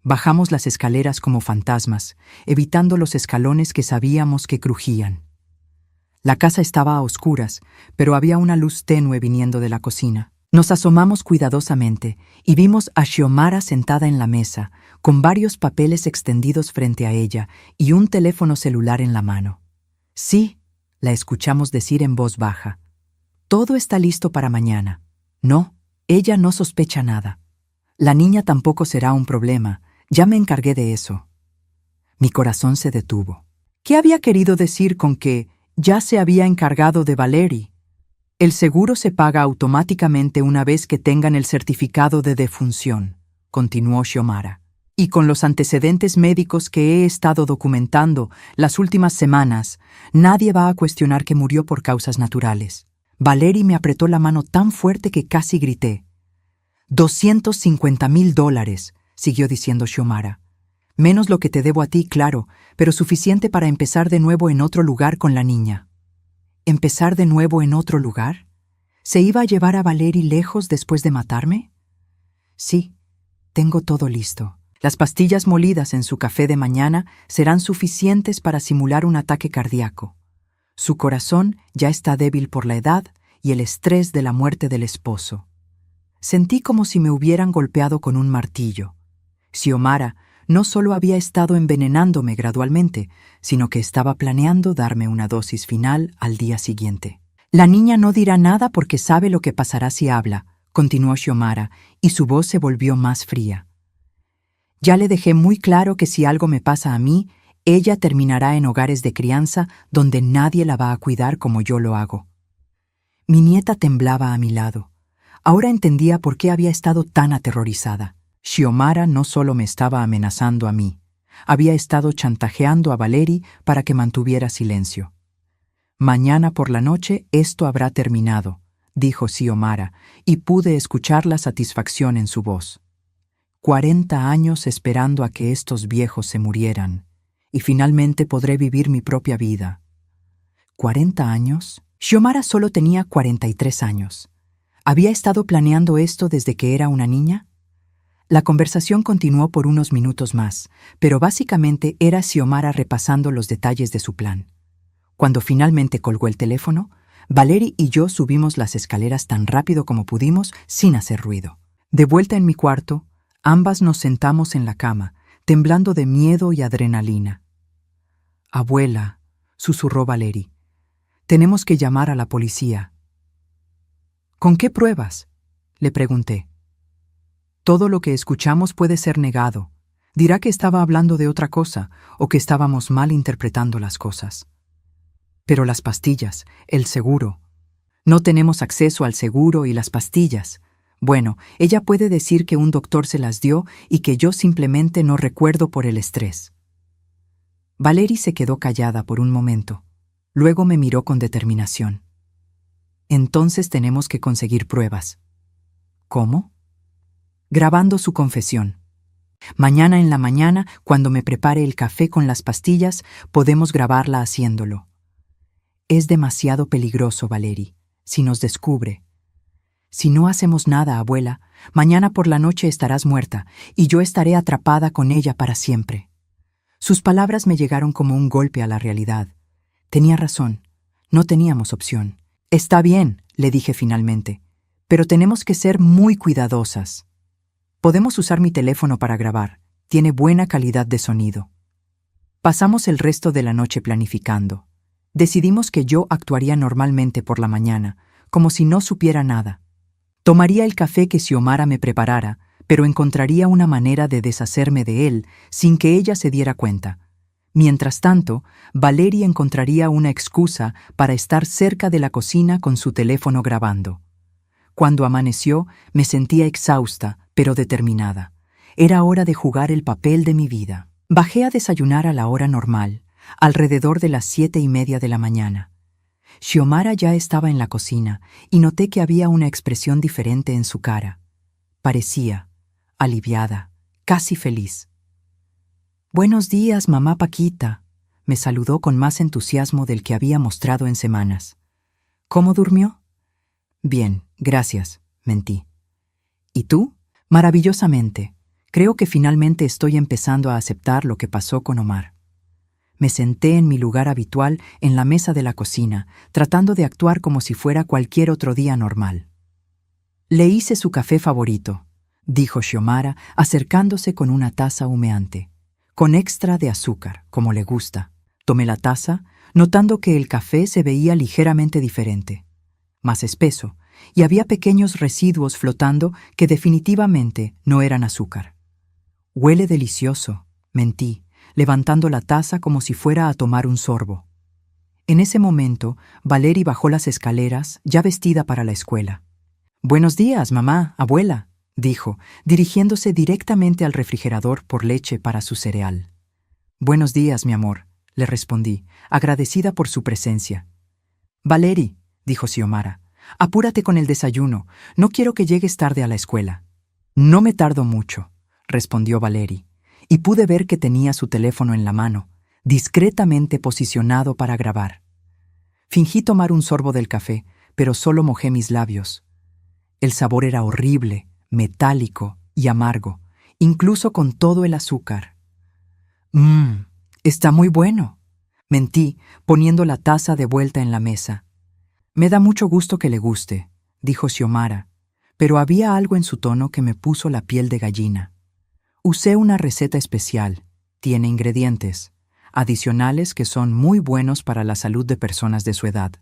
Bajamos las escaleras como fantasmas, evitando los escalones que sabíamos que crujían. La casa estaba a oscuras, pero había una luz tenue viniendo de la cocina. Nos asomamos cuidadosamente y vimos a Xiomara sentada en la mesa, con varios papeles extendidos frente a ella y un teléfono celular en la mano. «Sí», la escuchamos decir en voz baja. «Todo está listo para mañana». «No, ella no sospecha nada. La niña tampoco será un problema, ya me encargué de eso». Mi corazón se detuvo. ¿Qué había querido decir con que ya se había encargado de Valery? «El seguro se paga automáticamente una vez que tengan el certificado de defunción», continuó Xiomara. «Y con los antecedentes médicos que he estado documentando las últimas semanas, nadie va a cuestionar que murió por causas naturales». Valery me apretó la mano tan fuerte que casi grité. $250,000, siguió diciendo Xiomara. «Menos lo que te debo a ti, claro, pero suficiente para empezar de nuevo en otro lugar con la niña». ¿Empezar de nuevo en otro lugar? ¿Se iba a llevar a Valery lejos después de matarme? Sí, tengo todo listo. Las pastillas molidas en su café de mañana serán suficientes para simular un ataque cardíaco. Su corazón ya está débil por la edad y el estrés de la muerte del esposo. Sentí como si me hubieran golpeado con un martillo. Xiomara no solo había estado envenenándome gradualmente, sino que estaba planeando darme una dosis final al día siguiente. «La niña no dirá nada porque sabe lo que pasará si habla», continuó Xiomara, y su voz se volvió más fría. «Ya le dejé muy claro que si algo me pasa a mí, ella terminará en hogares de crianza donde nadie la va a cuidar como yo lo hago». Mi nieta temblaba a mi lado. Ahora entendía por qué había estado tan aterrorizada. Xiomara no solo me estaba amenazando a mí, había estado chantajeando a Valery para que mantuviera silencio. «Mañana por la noche esto habrá terminado», dijo Xiomara, y pude escuchar la satisfacción en su voz. 40 años esperando a que estos viejos se murieran, y finalmente podré vivir mi propia vida. ¿40 años? Xiomara solo tenía 43 años. ¿Había estado planeando esto desde que era una niña? La conversación continuó por unos minutos más, pero básicamente era Xiomara repasando los detalles de su plan. Cuando finalmente colgó el teléfono, Valery y yo subimos las escaleras tan rápido como pudimos sin hacer ruido. De vuelta en mi cuarto, ambas nos sentamos en la cama, temblando de miedo y adrenalina. «Abuela», susurró Valery, «tenemos que llamar a la policía». «¿Con qué pruebas?», le pregunté. «Todo lo que escuchamos puede ser negado. Dirá que estaba hablando de otra cosa o que estábamos mal interpretando las cosas». «Pero las pastillas, el seguro». «No tenemos acceso al seguro y las pastillas». «Bueno, ella puede decir que un doctor se las dio y que yo simplemente no recuerdo por el estrés». Valery se quedó callada por un momento. Luego me miró con determinación. «Entonces tenemos que conseguir pruebas». «¿Cómo?». «Grabando su confesión. Mañana en la mañana, cuando me prepare el café con las pastillas, podemos grabarla haciéndolo». «Es demasiado peligroso, Valery, si nos descubre». «Si no hacemos nada, abuela, mañana por la noche estarás muerta y yo estaré atrapada con ella para siempre». Sus palabras me llegaron como un golpe a la realidad. Tenía razón, no teníamos opción. «Está bien», le dije finalmente, «pero tenemos que ser muy cuidadosas. Podemos usar mi teléfono para grabar, tiene buena calidad de sonido». Pasamos el resto de la noche planificando. Decidimos que yo actuaría normalmente por la mañana, como si no supiera nada. Tomaría el café que Xiomara me preparara, pero encontraría una manera de deshacerme de él sin que ella se diera cuenta. Mientras tanto, Valery encontraría una excusa para estar cerca de la cocina con su teléfono grabando. Cuando amaneció, me sentía exhausta, pero determinada. Era hora de jugar el papel de mi vida. Bajé a desayunar a la hora normal, alrededor de las 7:30 de la mañana. Xiomara ya estaba en la cocina y noté que había una expresión diferente en su cara. Parecía aliviada, casi feliz. «Buenos días, mamá Paquita», me saludó con más entusiasmo del que había mostrado en semanas. «¿Cómo durmió?». «Bien, gracias», mentí. «¿Y tú?». «Maravillosamente. Creo que finalmente estoy empezando a aceptar lo que pasó con Omar». Me senté en mi lugar habitual en la mesa de la cocina, tratando de actuar como si fuera cualquier otro día normal. «Le hice su café favorito», dijo Xiomara, acercándose con una taza humeante, «con extra de azúcar, como le gusta». Tomé la taza, notando que el café se veía ligeramente diferente, más espeso, y había pequeños residuos flotando que definitivamente no eran azúcar. «Huele delicioso», mentí, levantando la taza como si fuera a tomar un sorbo. En ese momento, Valery bajó las escaleras, ya vestida para la escuela. «Buenos días, mamá, abuela», dijo, dirigiéndose directamente al refrigerador por leche para su cereal. «Buenos días, mi amor», le respondí, agradecida por su presencia. «Valery», dijo Xiomara, «apúrate con el desayuno, no quiero que llegues tarde a la escuela». «No me tardo mucho», respondió Valery, y pude ver que tenía su teléfono en la mano, discretamente posicionado para grabar. Fingí tomar un sorbo del café, pero solo mojé mis labios. El sabor era horrible, metálico y amargo, incluso con todo el azúcar. Está muy bueno», mentí, poniendo la taza de vuelta en la mesa. «Me da mucho gusto que le guste», dijo Xiomara, pero había algo en su tono que me puso la piel de gallina. «Usé una receta especial. Tiene ingredientes adicionales que son muy buenos para la salud de personas de su edad».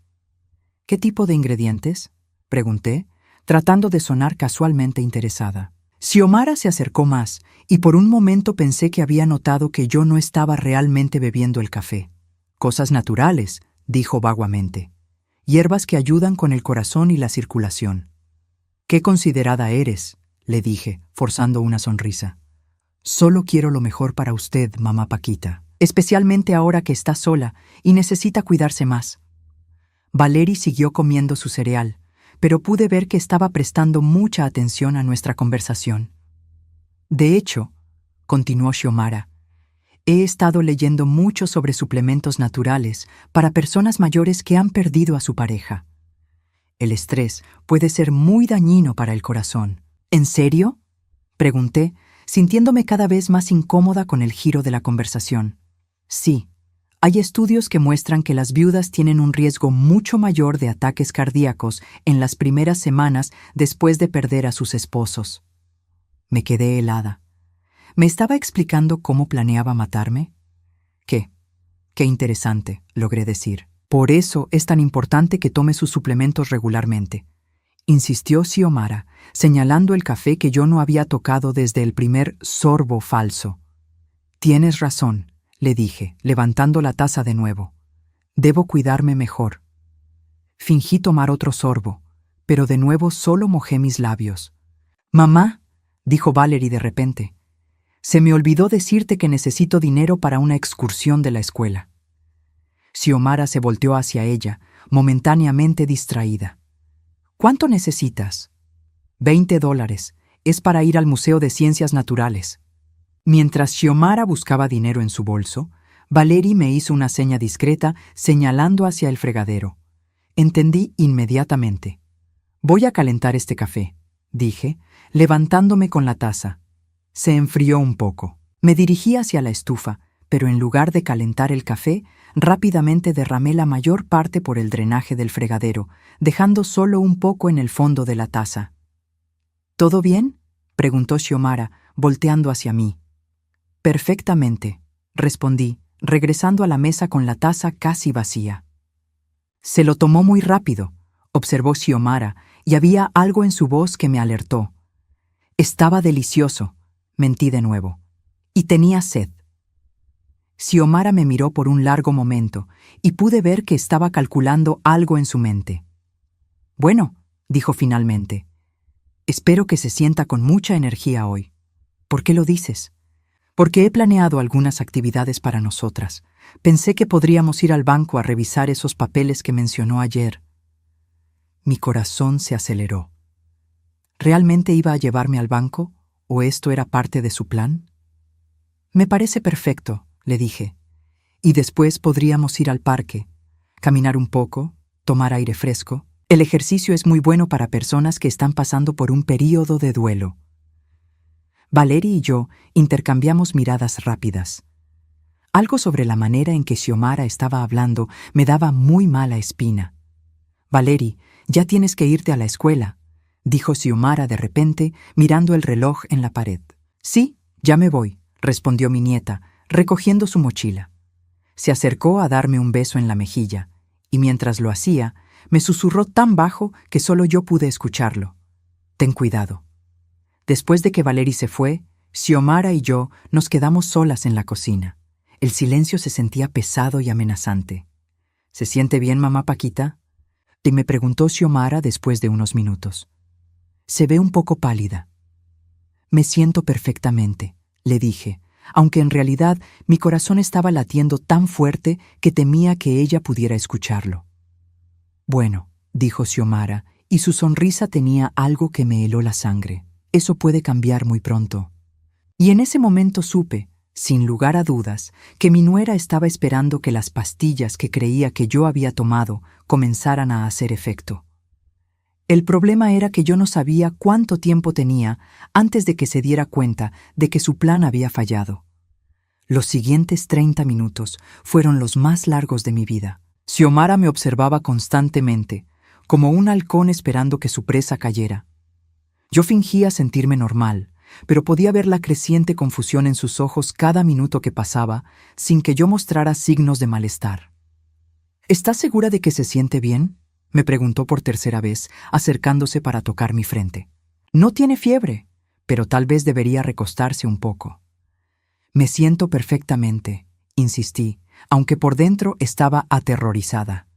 «¿Qué tipo de ingredientes?», pregunté, tratando de sonar casualmente interesada. Xiomara se acercó más, y por un momento pensé que había notado que yo no estaba realmente bebiendo el café. «Cosas naturales», dijo vaguamente. «Hierbas que ayudan con el corazón y la circulación». «Qué considerada eres», le dije, forzando una sonrisa. «Solo quiero lo mejor para usted, mamá Paquita, especialmente ahora que está sola y necesita cuidarse más». Valery siguió comiendo su cereal, pero pude ver que estaba prestando mucha atención a nuestra conversación. «De hecho», continuó Xiomara, «he estado leyendo mucho sobre suplementos naturales para personas mayores que han perdido a su pareja. El estrés puede ser muy dañino para el corazón». «¿En serio?», pregunté, sintiéndome cada vez más incómoda con el giro de la conversación. «Sí», Hay estudios que muestran que las viudas tienen un riesgo mucho mayor de ataques cardíacos en las primeras semanas después de perder a sus esposos. Me quedé helada. ¿Me estaba explicando cómo planeaba matarme? Qué interesante, logré decir. Por eso es tan importante que tome sus suplementos regularmente, insistió Xiomara, señalando el café que yo no había tocado desde el primer sorbo falso. Tienes razón, le dije, levantando la taza de nuevo. Debo cuidarme mejor. Fingí tomar otro sorbo, pero de nuevo solo mojé mis labios. Mamá, dijo Valerie de repente, se me olvidó decirte que necesito dinero para una excursión de la escuela. Xiomara se volteó hacia ella, momentáneamente distraída. ¿Cuánto necesitas? $20. Es para ir al Museo de Ciencias Naturales. Mientras Xiomara buscaba dinero en su bolso, Valerie me hizo una seña discreta señalando hacia el fregadero. Entendí inmediatamente. Voy a calentar este café, dije, levantándome con la taza. Se enfrió un poco. Me dirigí hacia la estufa, pero en lugar de calentar el café, rápidamente derramé la mayor parte por el drenaje del fregadero, dejando solo un poco en el fondo de la taza. ¿Todo bien?, preguntó Xiomara, volteando hacia mí. Perfectamente, respondí, regresando a la mesa con la taza casi vacía. Se lo tomó muy rápido, observó Xiomara, y había algo en su voz que me alertó. Estaba delicioso, mentí de nuevo, y tenía sed. Xiomara me miró por un largo momento, y pude ver que estaba calculando algo en su mente. Bueno, dijo finalmente, espero que se sienta con mucha energía hoy. ¿Por qué lo dices? Porque he planeado algunas actividades para nosotras. Pensé que podríamos ir al banco a revisar esos papeles que mencionó ayer. Mi corazón se aceleró. ¿Realmente iba a llevarme al banco, o esto era parte de su plan? Me parece perfecto, le dije. Y después podríamos ir al parque, caminar un poco, tomar aire fresco. El ejercicio es muy bueno para personas que están pasando por un período de duelo. Valerie y yo intercambiamos miradas rápidas. Algo sobre la manera en que Xiomara estaba hablando me daba muy mala espina. Valerie, ya tienes que irte a la escuela, dijo Xiomara de repente, mirando el reloj en la pared. Sí, ya me voy, respondió mi nieta, recogiendo su mochila. Se acercó a darme un beso en la mejilla, y mientras lo hacía, me susurró tan bajo que solo yo pude escucharlo. Ten cuidado. Después de que Valerie se fue, Xiomara y yo nos quedamos solas en la cocina. El silencio se sentía pesado y amenazante. ¿Se siente bien, mamá Paquita?, y me preguntó Xiomara después de unos minutos. Se ve un poco pálida. Me siento perfectamente, le dije, aunque en realidad mi corazón estaba latiendo tan fuerte que temía que ella pudiera escucharlo. Bueno, dijo Xiomara, y su sonrisa tenía algo que me heló la sangre. Eso puede cambiar muy pronto. Y en ese momento supe, sin lugar a dudas, que mi nuera estaba esperando que las pastillas que creía que yo había tomado comenzaran a hacer efecto. El problema era que yo no sabía cuánto tiempo tenía antes de que se diera cuenta de que su plan había fallado. Los siguientes 30 minutos fueron los más largos de mi vida. Xiomara me observaba constantemente, como un halcón esperando que su presa cayera. Yo fingía sentirme normal, pero podía ver la creciente confusión en sus ojos cada minuto que pasaba, sin que yo mostrara signos de malestar. ¿Estás segura de que se siente bien?, me preguntó por tercera vez, acercándose para tocar mi frente. No tiene fiebre, pero tal vez debería recostarse un poco. Me siento perfectamente, insistí, aunque por dentro estaba aterrorizada.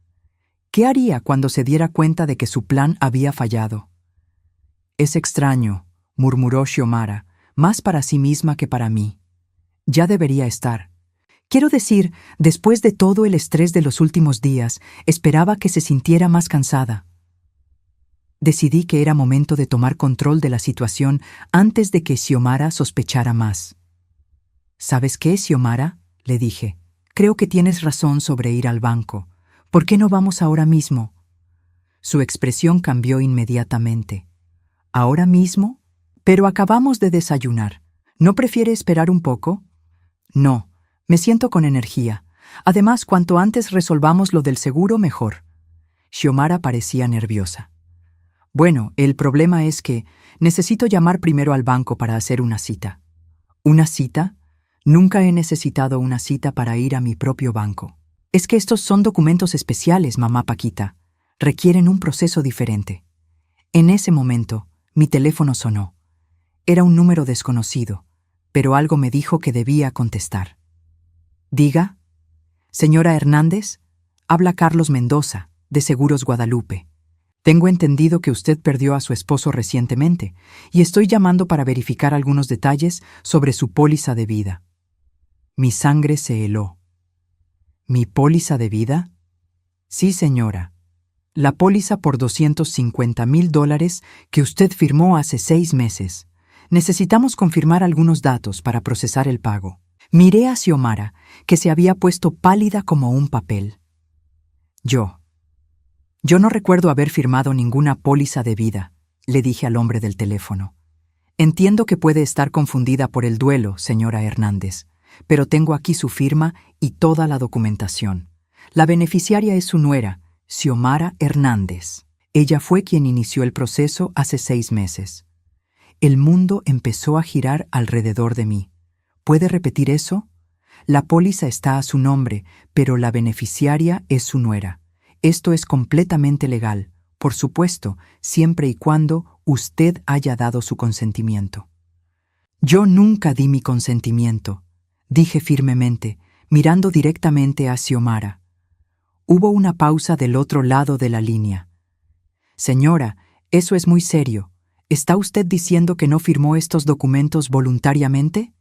¿Qué haría cuando se diera cuenta de que su plan había fallado? Es extraño, murmuró Xiomara, más para sí misma que para mí. Ya debería estar. Quiero decir, después de todo el estrés de los últimos días, esperaba que se sintiera más cansada. Decidí que era momento de tomar control de la situación antes de que Xiomara sospechara más. ¿Sabes qué, Xiomara?, le dije. Creo que tienes razón sobre ir al banco. ¿Por qué no vamos ahora mismo? Su expresión cambió inmediatamente. ¿Ahora mismo? Pero acabamos de desayunar. ¿No prefiere esperar un poco? No, me siento con energía. Además, cuanto antes resolvamos lo del seguro, mejor. Xiomara parecía nerviosa. Bueno, el problema es que necesito llamar primero al banco para hacer una cita. ¿Una cita? Nunca he necesitado una cita para ir a mi propio banco. Es que estos son documentos especiales, mamá Paquita. Requieren un proceso diferente. En ese momento, mi teléfono sonó. Era un número desconocido, pero algo me dijo que debía contestar. Diga. Señora Hernández, habla Carlos Mendoza, de Seguros Guadalupe. Tengo entendido que usted perdió a su esposo recientemente y estoy llamando para verificar algunos detalles sobre su póliza de vida. Mi sangre se heló. ¿Mi póliza de vida? Sí, señora. La póliza por $250,000 que usted firmó hace 6 meses. Necesitamos confirmar algunos datos para procesar el pago. Miré a Xiomara, que se había puesto pálida como un papel. Yo no recuerdo haber firmado ninguna póliza de vida, le dije al hombre del teléfono. Entiendo que puede estar confundida por el duelo, señora Hernández, pero tengo aquí su firma y toda la documentación. La beneficiaria es su nuera, Xiomara Hernández. Ella fue quien inició el proceso hace 6 meses. El mundo empezó a girar alrededor de mí. ¿Puede repetir eso? La póliza está a su nombre, pero la beneficiaria es su nuera. Esto es completamente legal, por supuesto, siempre y cuando usted haya dado su consentimiento. Yo nunca di mi consentimiento, dije firmemente, mirando directamente a Xiomara. Hubo una pausa del otro lado de la línea. Señora, eso es muy serio. ¿Está usted diciendo que no firmó estos documentos voluntariamente?